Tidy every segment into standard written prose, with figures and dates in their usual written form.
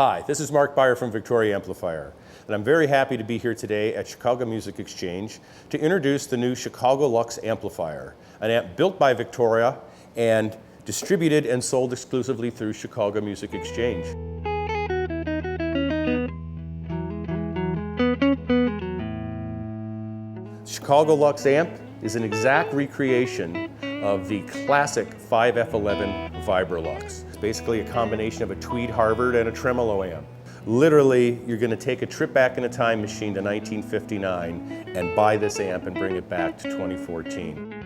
Hi, this is Mark Beyer from Victoria Amplifier, and I'm very happy to be here today at Chicago Music Exchange to introduce the new Chicago-Lux amplifier, an amp built by Victoria and distributed and sold exclusively through Chicago Music Exchange. Chicago-Lux amp is an exact recreation of the classic 5F11 Vibrolux. It's basically a combination of a Tweed Harvard and a Tremolo amp. Literally, you're going to take a trip back in a time machine to 1959 and buy this amp and bring it back to 2014.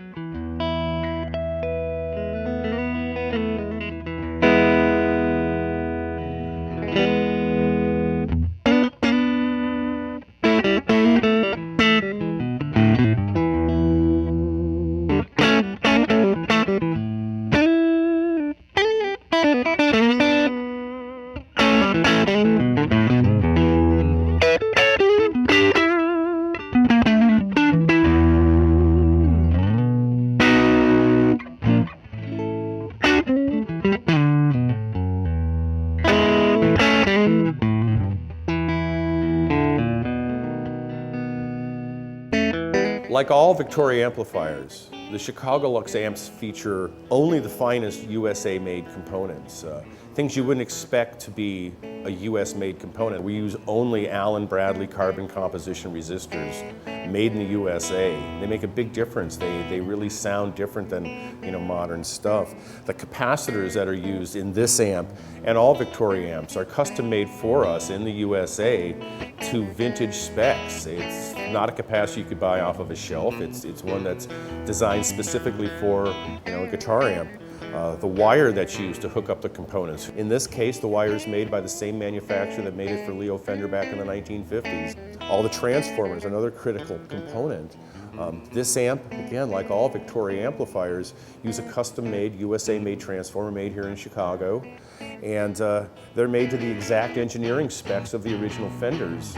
Like all Victoria amplifiers, the Chicago-Lux amps feature only the finest USA-made components. Things you wouldn't expect to be a US-made component. We use only Allen Bradley carbon composition resistors made in the USA. They make a big difference. They really sound different than modern stuff. The capacitors that are used in this amp and all Victoria amps are custom made for us in the USA to vintage specs. It's not a capacitor you could buy off of a shelf. It's one that's designed specifically for a guitar amp. The wire that's used to hook up the components. In this case, the wire is made by the same manufacturer that made it for Leo Fender back in the 1950s. All the transformers, another critical component. This amp, again, like all Victoria amplifiers, use a custom-made, USA-made transformer made here in Chicago. And they're made to the exact engineering specs of the original Fenders.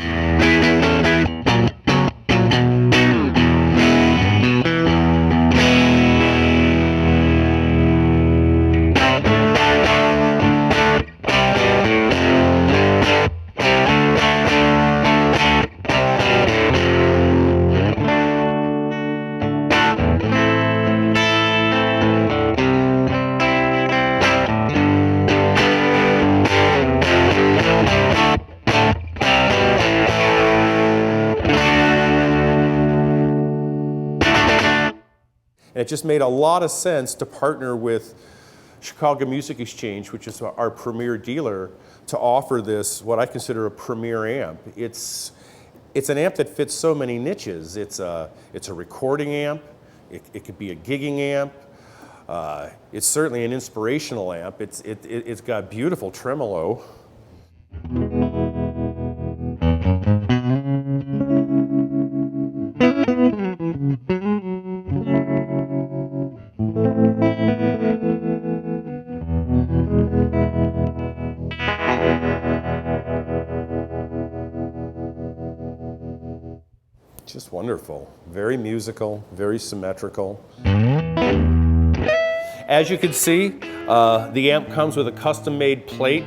And it just made a lot of sense to partner with Chicago Music Exchange, which is our premier dealer, to offer this, what I consider a premier amp. It's an amp that fits so many niches. It's a recording amp, it could be a gigging amp, it's certainly an inspirational amp. It's got beautiful tremolo. Just wonderful. Very musical, very symmetrical. As you can see, the amp comes with a custom-made plate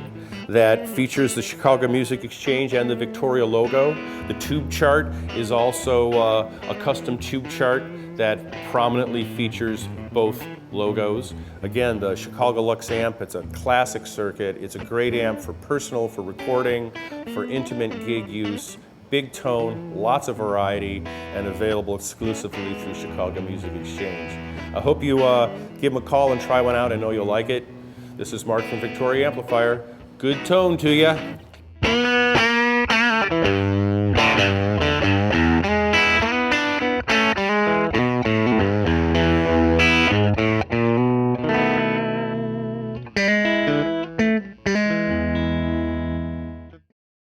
that features the Chicago Music Exchange and the Victoria logo. The tube chart is also a custom tube chart that prominently features both logos. Again, the Chicago-Lux amp, it's a classic circuit. It's a great amp for personal, for recording, for intimate gig use. Big tone, lots of variety, and available exclusively through Chicago Music Exchange. I hope you give them a call and try one out. I know you'll like it. This is Mark from Victoria Amplifier. Good tone to ya.